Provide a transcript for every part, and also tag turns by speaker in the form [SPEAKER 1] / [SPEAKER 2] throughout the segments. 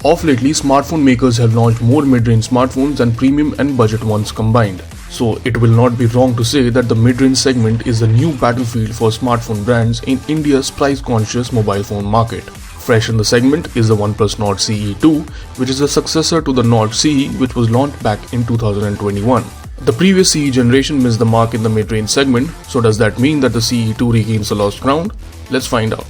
[SPEAKER 1] Of lately, smartphone makers have launched more mid-range smartphones than premium and budget ones combined. So it will not be wrong to say that the mid-range segment is the new battlefield for smartphone brands in India's price-conscious mobile phone market. Fresh in the segment is the OnePlus Nord CE2, which is the successor to the Nord CE, which was launched back in 2021. The previous CE generation missed the mark in the mid-range segment, so does that mean that the CE2 regains the lost ground? Let's find out.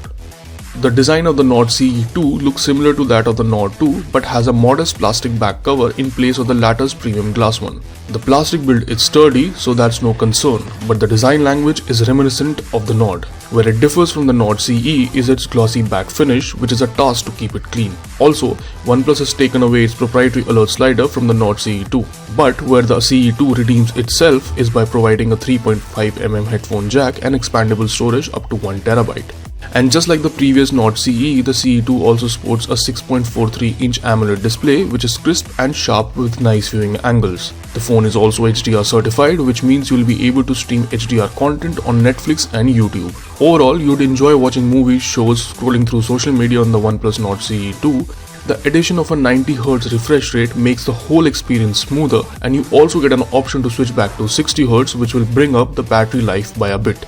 [SPEAKER 1] The design of the Nord CE2 looks similar to that of the Nord 2 but has a modest plastic back cover in place of the latter's premium glass one. The plastic build is sturdy, so that's no concern, but the design language is reminiscent of the Nord. Where it differs from the Nord CE is its glossy back finish, which is a task to keep it clean. Also, OnePlus has taken away its proprietary alert slider from the Nord CE2. But where the CE2 redeems itself is by providing a 3.5mm headphone jack and expandable storage up to 1TB. And just like the previous Nord CE, the CE2 also sports a 6.43-inch AMOLED display, which is crisp and sharp with nice viewing angles. The phone is also HDR certified, which means you'll be able to stream HDR content on Netflix and YouTube. Overall, you'd enjoy watching movies, shows, scrolling through social media on the OnePlus Nord CE2. The addition of a 90Hz refresh rate makes the whole experience smoother, and you also get an option to switch back to 60Hz, which will bring up the battery life by a bit.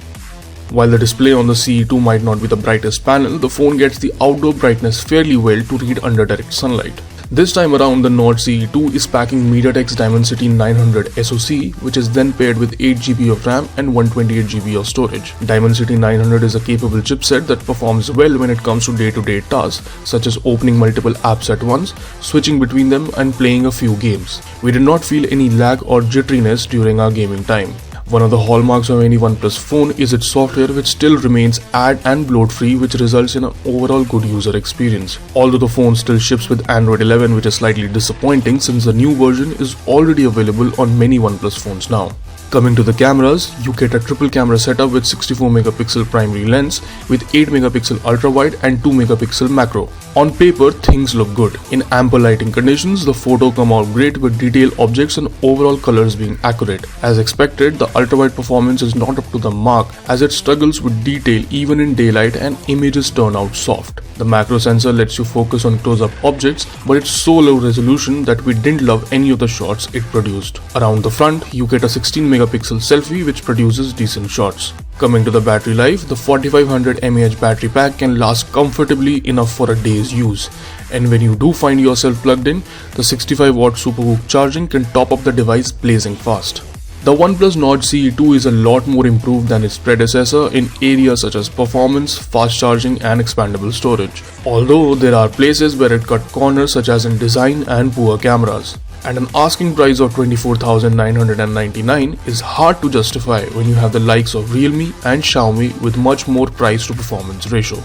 [SPEAKER 1] While the display on the CE2 might not be the brightest panel, the phone gets the outdoor brightness fairly well to read under direct sunlight. This time around, the Nord CE2 is packing MediaTek's Dimensity 900 SoC, which is then paired with 8GB of RAM and 128GB of storage. Dimensity 900 is a capable chipset that performs well when it comes to day-to-day tasks, such as opening multiple apps at once, switching between them, and playing a few games. We did not feel any lag or jitteriness during our gaming time. One of the hallmarks of any OnePlus phone is its software, which still remains ad and bloat free, which results in an overall good user experience. Although the phone still ships with Android 11, which is slightly disappointing since the new version is already available on many OnePlus phones now. Coming to the cameras, you get a triple camera setup with 64MP primary lens with 8MP ultra wide and 2MP macro. On paper, things look good. In ample lighting conditions, the photo come out great with detailed objects and overall colors being accurate. As expected, the ultra wide performance is not up to the mark as it struggles with detail even in daylight and images turn out soft. The macro sensor lets you focus on close-up objects, but it's so low resolution that we didn't love any of the shots it produced. Around the front, you get a 16MP selfie which produces decent shots. Coming to the battery life, the 4500 mAh battery pack can last comfortably enough for a day's use. And when you do find yourself plugged in, the 65W Superhook charging can top up the device blazing fast. The OnePlus Nord CE2 is a lot more improved than its predecessor in areas such as performance, fast charging and expandable storage. Although there are places where it cut corners such as in design and poor cameras. And an asking price of 24,999 is hard to justify when you have the likes of Realme and Xiaomi with much more price to performance ratio.